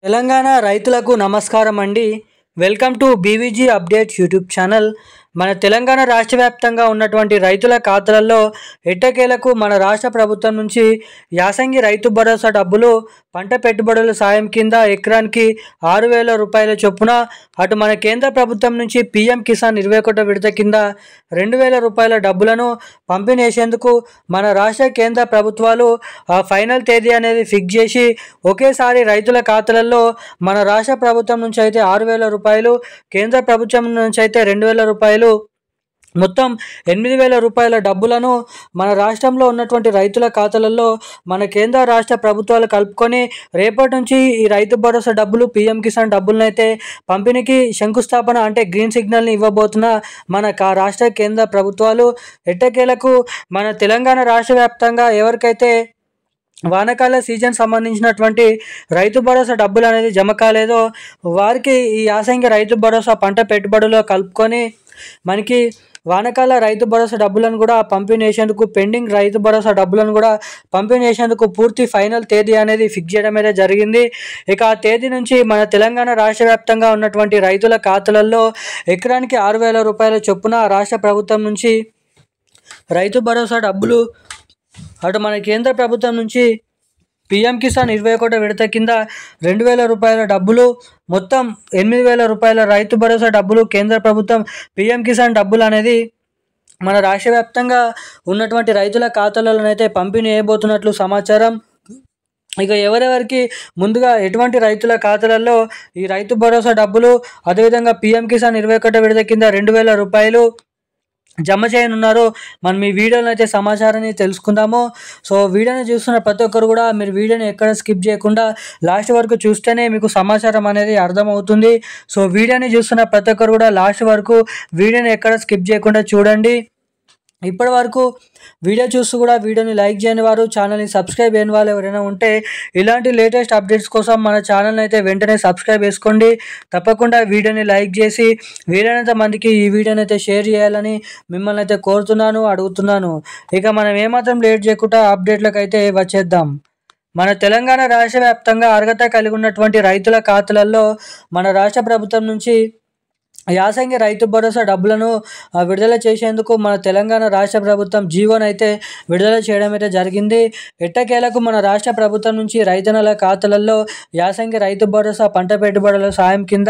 తెలంగాణ రైతులకు నమస్కారం అండి. Welcome to BVG updates YouTube channel. మన తెలంగాణ రాష్ట్ర వ్యాప్తంగా ఉన్నటువంటి రైతుల ఖాతాలలో ఎట్టకేలకు మన రాష్ట్ర ప్రభుత్వం నుంచి యాసంగి రైతు భరోసా డబ్బులు పంట పెట్టుబడుల సాయం కింద ఎకరానికి 6,000 రూపాయల చొప్పున, అటు మన కేంద్ర ప్రభుత్వం నుంచి పీఎం కిసాన్ 21వ విడత కింద 2,000 రూపాయల డబ్బులను పంపిణీ చేసేందుకు మన రాష్ట్ర కేంద్ర ప్రభుత్వాలు ఫైనల్ తేదీ అనేది ఫిక్స్ చేసి ఒకేసారి రైతుల ఖాతాలలో మన రాష్ట్ర ప్రభుత్వం నుంచి అయితే 6,000 రూపాయలు, కేంద్ర ప్రభుత్వం నుంచి అయితే 2,000 రూపాయలు, మొత్తం 8,000 రూపాయల డబ్బులను మన రాష్ట్రంలో ఉన్నటువంటి రైతుల ఖాతాలలో మన కేంద్ర రాష్ట్ర ప్రభుత్వాలు కలుపుకొని రేపటి నుంచి ఈ రైతు భరోసా డబ్బులు, పీఎం కిసాన్ డబ్బులను అయితే పంపిణీకి శంకుస్థాపన అంటే గ్రీన్ సిగ్నల్ని ఇవ్వబోతున్న మన రాష్ట్ర కేంద్ర ప్రభుత్వాలు. ఎట్టకేలకు మన తెలంగాణ రాష్ట్ర వ్యాప్తంగా ఎవరికైతే వానాకాల సీజన్ సంబంధించినటువంటి రైతు భరోసా డబ్బులు అనేది జమ కాలేదో వారికి ఈ యాసంగి రైతు భరోసా పంట పెట్టుబడిలో కలుపుకొని మనకి వానాకాల రైతు భరోసా డబ్బులను కూడా పంపిణీ చేసేందుకు, పెండింగ్ రైతు భరోసా డబ్బులను కూడా పంపిణీ చేసేందుకు పూర్తి ఫైనల్ తేదీ అనేది ఫిక్స్ చేయడం అయితే జరిగింది. ఇక ఆ తేదీ నుంచి మన తెలంగాణ రాష్ట్ర వ్యాప్తంగా ఉన్నటువంటి రైతుల ఖాతాలలో ఎకరానికి 6,000 రూపాయల చొప్పున రాష్ట్ర ప్రభుత్వం నుంచి రైతు భరోసా డబ్బులు, అటు మన కేంద్ర ప్రభుత్వం నుంచి పీఎం కిసాన్ 21వ విడత కింద 2,000 రూపాయల డబ్బులు, మొత్తం 8,000 రూపాయల రైతు భరోసా డబ్బులు, కేంద్ర ప్రభుత్వం పీఎం కిసాన్ డబ్బులు అనేది మన రాష్ట్ర వ్యాప్తంగా ఉన్నటువంటి రైతుల ఖాతాలలోనైతే పంపిణీ చేయబోతున్నట్లు సమాచారం. ఇక ఎవరెవరికి ముందుగా ఎటువంటి రైతుల ఖాతాలలో ఈ రైతు భరోసా డబ్బులు, అదేవిధంగా పీఎం కిసాన్ 21వ విడత కింద 2,000 రూపాయలు జమ చేయనున్నారో మనం ఈ వీడియోలో అయితే సమాచారాన్ని తెలుసుకుందాము. సో వీడియోని చూస్తున్న ప్రతి ఒక్కరు కూడా మీరు వీడియోని ఎక్కడ స్కిప్ చేయకుండా లాస్ట్ వరకు చూస్తేనే మీకు సమాచారం అనేది అర్థమవుతుంది. సో వీడియోని చూస్తున్న ప్రతి ఒక్కరు కూడా లాస్ట్ వరకు వీడియోని ఎక్కడ స్కిప్ చేయకుండా చూడండి. ఇప్పటి వరకు వీడియో చూస్తూ కూడా వీడియోని లైక్ చేయని వారు, ఛానల్ని సబ్స్క్రైబ్ చేయని వాళ్ళు ఎవరైనా ఉంటే ఇలాంటి లేటెస్ట్ అప్డేట్స్ కోసం మన ఛానల్ని అయితే వెంటనే సబ్స్క్రైబ్ చేసుకోండి. తప్పకుండా వీడియోని లైక్ చేసి వీలైనంత మందికి ఈ వీడియోని అయితే షేర్ చేయాలని మిమ్మల్ని అయితే కోరుతున్నాను, అడుగుతున్నాను. ఇక మనం ఏమాత్రం లేట్ చేయకుండా అప్డేట్లకు అయితే వచ్చేద్దాం. మన తెలంగాణ రాష్ట్ర వ్యాప్తంగా అర్హత కలిగి ఉన్నటువంటి రైతుల ఖాతాలలో మన రాష్ట్ర ప్రభుత్వం నుంచి యాసంగి రైతు భరోసా డబ్బులను విడుదల చేసేందుకు మన తెలంగాణ రాష్ట్ర ప్రభుత్వం జీవోను అయితే విడుదల చేయడం అయితే జరిగింది. ఎట్టకేలకు మన రాష్ట్ర ప్రభుత్వం నుంచి రైతన్నల ఖాతాలలో యాసంగి రైతు భరోసా పంట పెట్టుబడుల సాయం కింద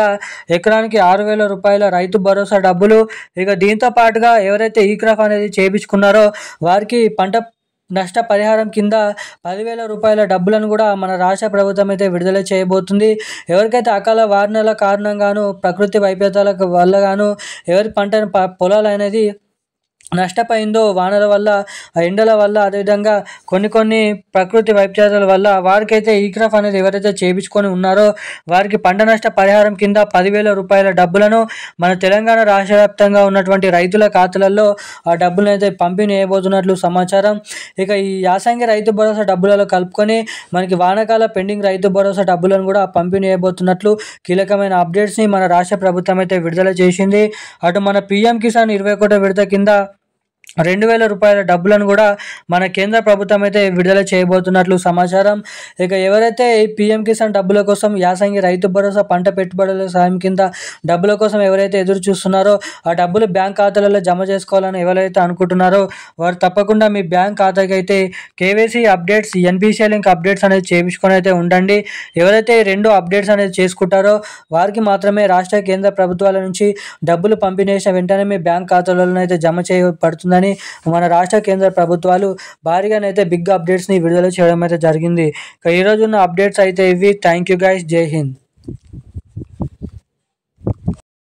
ఎకరానికి 6,000 రూపాయల రైతు భరోసా డబ్బులు, ఇక దీంతో పాటుగా ఎవరైతే ఈ క్రాప్ అనేది చేయించుకున్నారో వారికి పంట నష్ట పరిహారం కింద 10,000 రూపాయల డబ్బులను కూడా మన రాష్ట్ర ప్రభుత్వం అయితే విడుదల చేయబోతుంది. ఎవరికైతే అకాల వారణల కారణంగాను, ప్రకృతి వైపరీత్యాల వల్ల గాను ఎవరి పంట పొలాలు అనేది నష్టపోయిందో వానల వల్ల, ఎండల వల్ల, అదేవిధంగా కొన్ని ప్రకృతి వైపరీత్యాల వల్ల వారికైతే ఈ క్రాప్ అనేది ఎవరైతే చేయించుకొని ఉన్నారో వారికి పంట నష్ట పరిహారం కింద 10,000 రూపాయల డబ్బులను మన తెలంగాణ రాష్ట్ర వ్యాప్తంగా ఉన్నటువంటి రైతుల ఖాతాలలో ఆ డబ్బులను అయితే పంపిణీ చేయబోతున్నట్లు సమాచారం. ఇక ఈ యాసంగి రైతు భరోసా డబ్బులలో కలుపుకొని మనకి వానాకాల పెండింగ్ రైతు భరోసా డబ్బులను కూడా పంపిణీ చేయబోతున్నట్లు కీలకమైన అప్డేట్స్ని మన రాష్ట్ర ప్రభుత్వం అయితే విడుదల చేసింది. అటు మన పీఎం కిసాన్ 21వ విడత కింద 2,000 రూపాయల డబ్బులను కూడా మన కేంద్ర ప్రభుత్వం అయితే విడుదల చేయబోతున్నట్లు సమాచారం. ఇక ఎవరైతే ఈ పీఎం కిసాన్ డబ్బుల కోసం, యాసంగి రైతు భరోసా పంట పెట్టుబడుల సాయం కింద డబ్బుల కోసం ఎవరైతే ఎదురు చూస్తున్నారో ఆ డబ్బులు బ్యాంక్ ఖాతాలలో జమ చేసుకోవాలని ఎవరైతే అనుకుంటున్నారో వారు తప్పకుండా మీ బ్యాంక్ ఖాతాకి అయితే KYC updates, NPCI link updates అనేది చేయించుకొని అయితే ఉండండి. ఎవరైతే 2 అప్డేట్స్ అనేది చేసుకుంటారో వారికి మాత్రమే రాష్ట్ర కేంద్ర ప్రభుత్వాల నుంచి డబ్బులు పంపిణీ చేసిన వెంటనే మీ బ్యాంక్ ఖాతాలలో అయితే జమ చేయబడుతుందని మన రాష్ట్ర కేంద్ర ప్రభుత్వాలు భారీగానైతే బిగ్ అప్డేట్స్ని విడుదల చేయడం అయితే జరిగింది. ఈ రోజు ఉన్న అప్డేట్స్ అయితే ఇవి. Thank you guys. జై హింద్.